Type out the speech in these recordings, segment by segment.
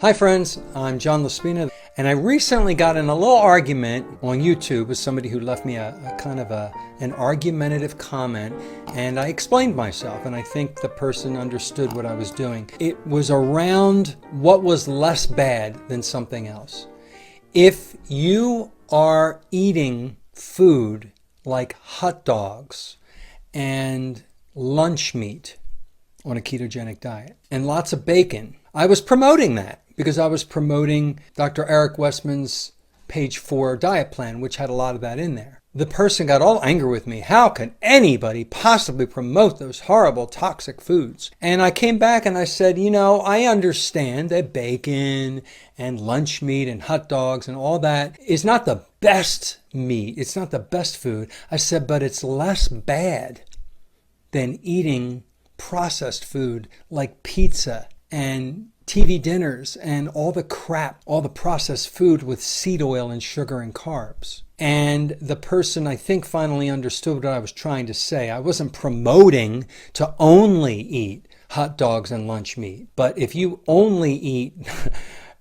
Hi friends, I'm John Laspina, and I recently got in a little argument on YouTube with somebody who left me an argumentative comment, and I explained myself, and I think the person understood what I was doing. It was around what was less bad than something else. If you are eating food like hot dogs and lunch meat on a ketogenic diet and lots of bacon, I was promoting that because I was promoting Dr. Eric Westman's page 4 diet plan, which had a lot of that in there. The person got all angry with me. How can anybody possibly promote those horrible toxic foods? And I came back and I said, I understand that bacon and lunch meat and hot dogs and all that is not the best meat. It's not the best food. I said, but it's less bad than eating processed food like pizza and TV dinners and all the crap, all the processed food with seed oil and sugar and carbs. And the person, I think, finally understood what I was trying to say. I wasn't promoting to only eat hot dogs and lunch meat. But if you only eat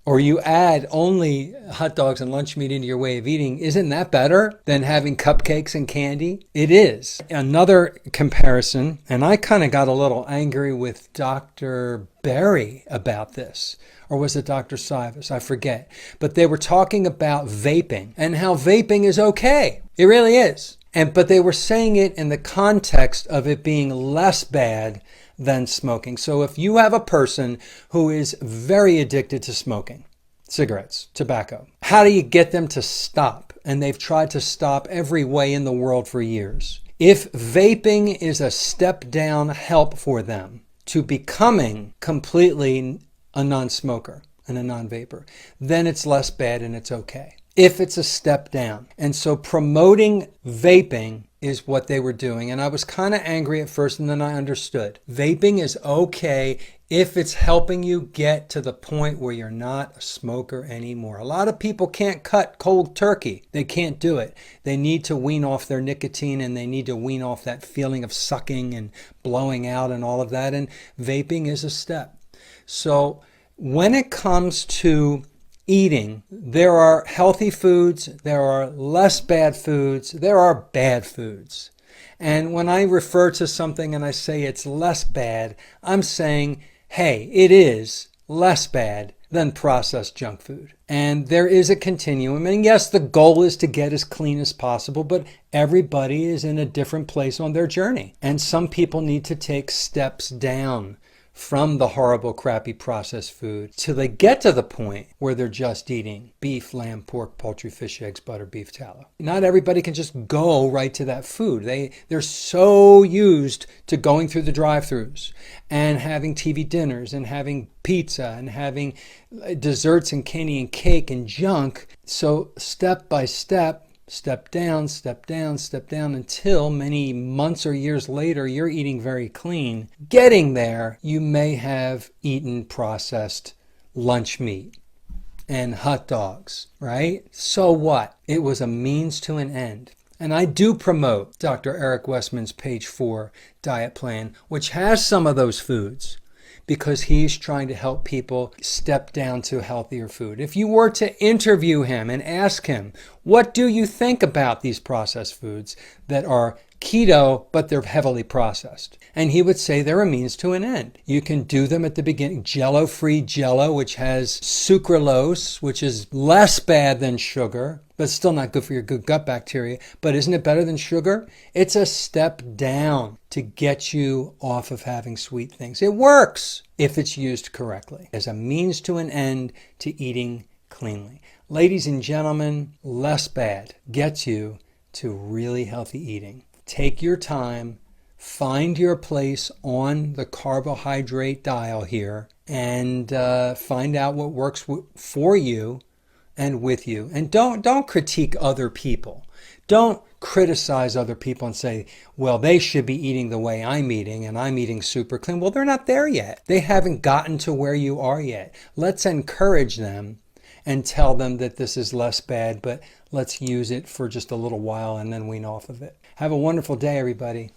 or you add only hot dogs and lunch meat into your way of eating, isn't that better than having cupcakes and candy? It is. Another comparison, and I kind of got a little angry with Dr. Berry about this. Or was it Dr. Sivas? I forget. But they were talking about vaping and how vaping is okay. It really is. But they were saying it in the context of it being less bad than smoking. So if you have a person who is very addicted to smoking, cigarettes, tobacco, how do you get them to stop? And they've tried to stop every way in the world for years. If vaping is a step down help for them to becoming completely a non-smoker and a non-vapor, then it's less bad and it's okay. If it's a step down. And so promoting vaping is what they were doing. And I was kind of angry at first, and then I understood. Vaping is okay if it's helping you get to the point where you're not a smoker anymore. A lot of people can't cut cold turkey. They can't do it. They need to wean off their nicotine, and they need to wean off that feeling of sucking and blowing out and all of that. And vaping is a step. So when it comes to eating, there are healthy foods, there are less bad foods, there are bad foods. And when I refer to something and I say it's less bad, I'm saying, hey, it is less bad than processed junk food. And there is a continuum. And yes, the goal is to get as clean as possible, but everybody is in a different place on their journey. And some people need to take steps down from the horrible, crappy processed food till they get to the point where they're just eating beef, lamb, pork, poultry, fish, eggs, butter, beef tallow. Not everybody can just go right to that food. They're so used to going through the drive-thrus and having TV dinners and having pizza and having desserts and candy and cake and junk. So step by step, step down, step down, step down, until many months or years later, you're eating very clean. Getting there, you may have eaten processed lunch meat and hot dogs, right? So what? It was a means to an end. And I do promote Dr. Eric Westman's page 4 diet plan, which has some of those foods, because he's trying to help people step down to healthier food. If you were to interview him and ask him, what do you think about these processed foods that are keto, but they're heavily processed? And he would say they're a means to an end. You can do them at the beginning. Jello-free Jello, which has sucralose, which is less bad than sugar, but still not good for your good gut bacteria. But isn't it better than sugar? It's a step down to get you off of having sweet things. It works if it's used correctly as a means to an end to eating cleanly. Ladies and gentlemen, less bad gets you to really healthy eating. Take your time, find your place on the carbohydrate dial here, and find out what works for you and with you. And don't critique other people. Don't criticize other people and say, well, they should be eating the way I'm eating and I'm eating super clean. Well, they're not there yet. They haven't gotten to where you are yet. Let's encourage them and tell them that this is less bad, but let's use it for just a little while and then wean off of it. Have a wonderful day, everybody.